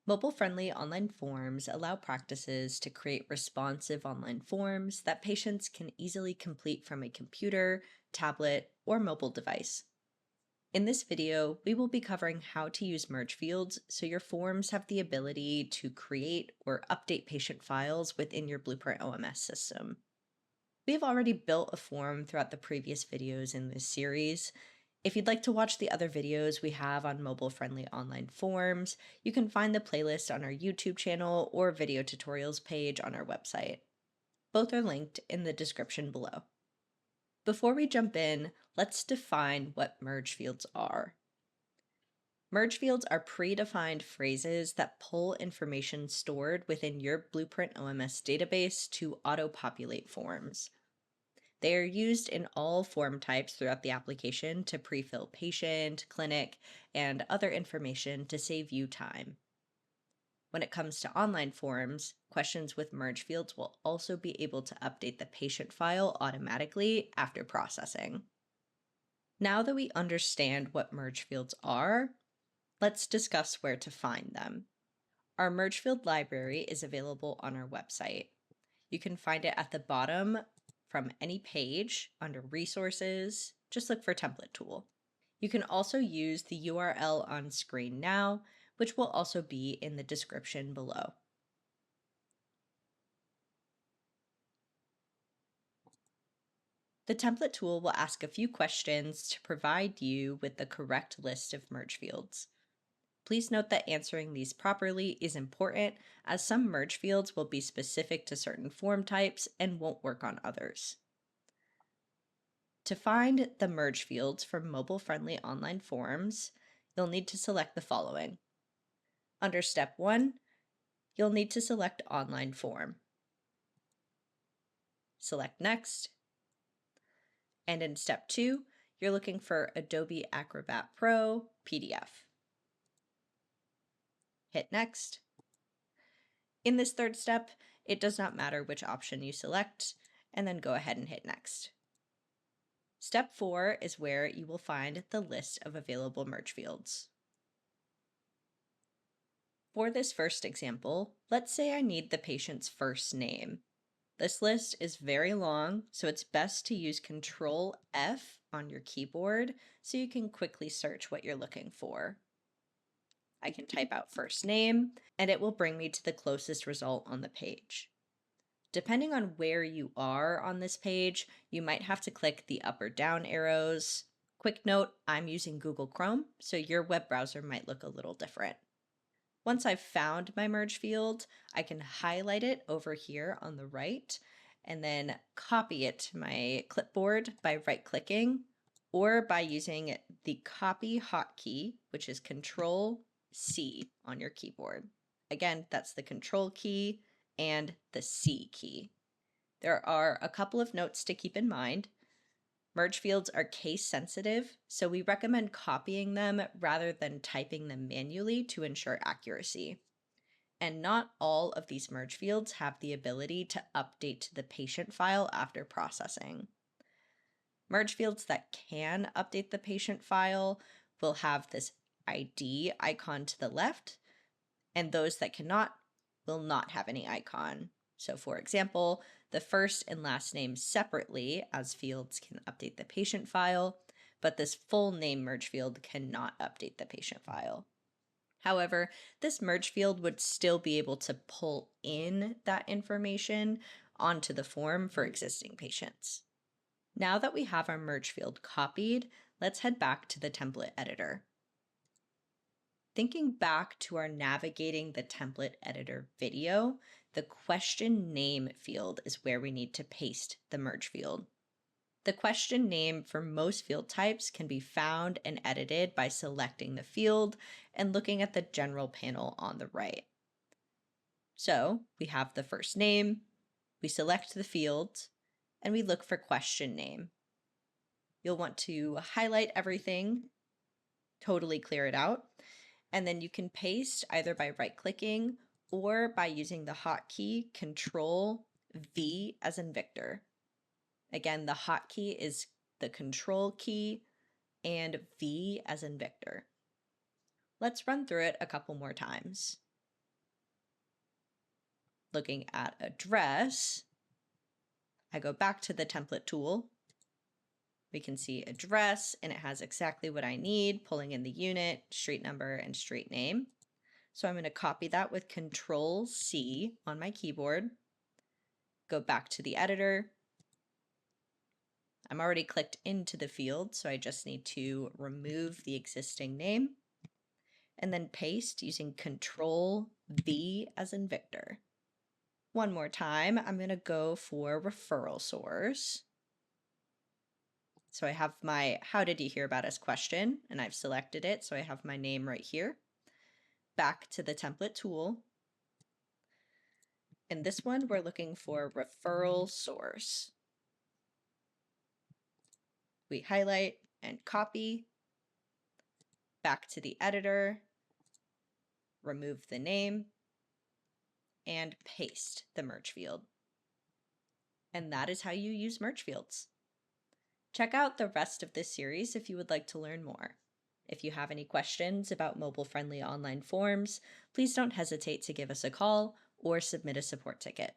Mobile-friendly online forms allow practices to create responsive online forms that patients can easily complete from a computer, tablet, or mobile device. In this video, we will be covering how to use merge fields so your forms have the ability to create or update patient files within your Blueprint OMS system. We have already built a form throughout the previous videos in this series. If you'd like to watch the other videos we have on mobile-friendly online forms, you can find the playlist on our YouTube channel or video tutorials page on our website. Both are linked in the description below. Before we jump in, let's define what merge fields are. Merge fields are predefined phrases that pull information stored within your Blueprint OMS database to auto-populate forms. They are used in all form types throughout the application to pre-fill patient, clinic, and other information to save you time. When it comes to online forms, questions with merge fields will also be able to update the patient file automatically after processing. Now that we understand what merge fields are, let's discuss where to find them. Our merge field library is available on our website. You can find it at the bottom from any page under Resources. Just look for Template Tool. You can also use the URL on screen now, which will also be in the description below. The Template Tool will ask a few questions to provide you with the correct list of merge fields. Please note that answering these properly is important, as some merge fields will be specific to certain form types and won't work on others. To find the merge fields for mobile-friendly online forms, you'll need to select the following. Under Step 1, you'll need to select Online Form. Select Next. And in Step 2, you're looking for Adobe Acrobat Pro PDF. Hit Next. In this third step, it does not matter which option you select, and then go ahead and hit Next. Step 4 is where you will find the list of available merge fields. For this first example, let's say I need the patient's first name. This list is very long, so it's best to use Control F on your keyboard so you can quickly search what you're looking for. I can type out first name, and it will bring me to the closest result on the page. Depending on where you are on this page, you might have to click the up or down arrows. Quick note, I'm using Google Chrome, so your web browser might look a little different. Once I've found my merge field, I can highlight it over here on the right and then copy it to my clipboard by right-clicking or by using the copy hotkey, which is Control C on your keyboard. Again, that's the Control key and the C key. There are a couple of notes to keep in mind. Merge fields are case sensitive, so we recommend copying them rather than typing them manually to ensure accuracy. And not all of these merge fields have the ability to update to the patient file after processing. Merge fields that can update the patient file will have this ID icon to the left, and those that cannot will not have any icon. So for example, the first and last name separately as fields can update the patient file, but this full name merge field cannot update the patient file. However, this merge field would still be able to pull in that information onto the form for existing patients. Now that we have our merge field copied, let's head back to the template editor. Thinking back to our navigating the template editor video, the question name field is where we need to paste the merge field. The question name for most field types can be found and edited by selecting the field and looking at the general panel on the right. So we have the first name, we select the field, and we look for question name. You'll want to highlight everything, totally clear it out, and then you can paste either by right-clicking or by using the hotkey Control V as in Victor. Again, the hotkey is the Control key and V as in Victor. Let's run through it a couple more times. looking at address, I go back to the template tool. We can see address, and it has exactly what I need, pulling in the unit, street number, and street name. So I'm going to copy that with Control C on my keyboard, go back to the editor. I'm already clicked into the field, so I just need to remove the existing name and then paste using Control V as in Victor. One more time, I'm going to go for referral source. So I have my how did you hear about us question, and I've selected it, so I have my name right here. Back to the template tool. In this one, we're looking for referral source. We highlight and copy, back to the editor, remove the name, and paste the merge field. And that is how you use merge fields. Check out the rest of this series if you would like to learn more. If you have any questions about mobile-friendly online forms, please don't hesitate to give us a call or submit a support ticket.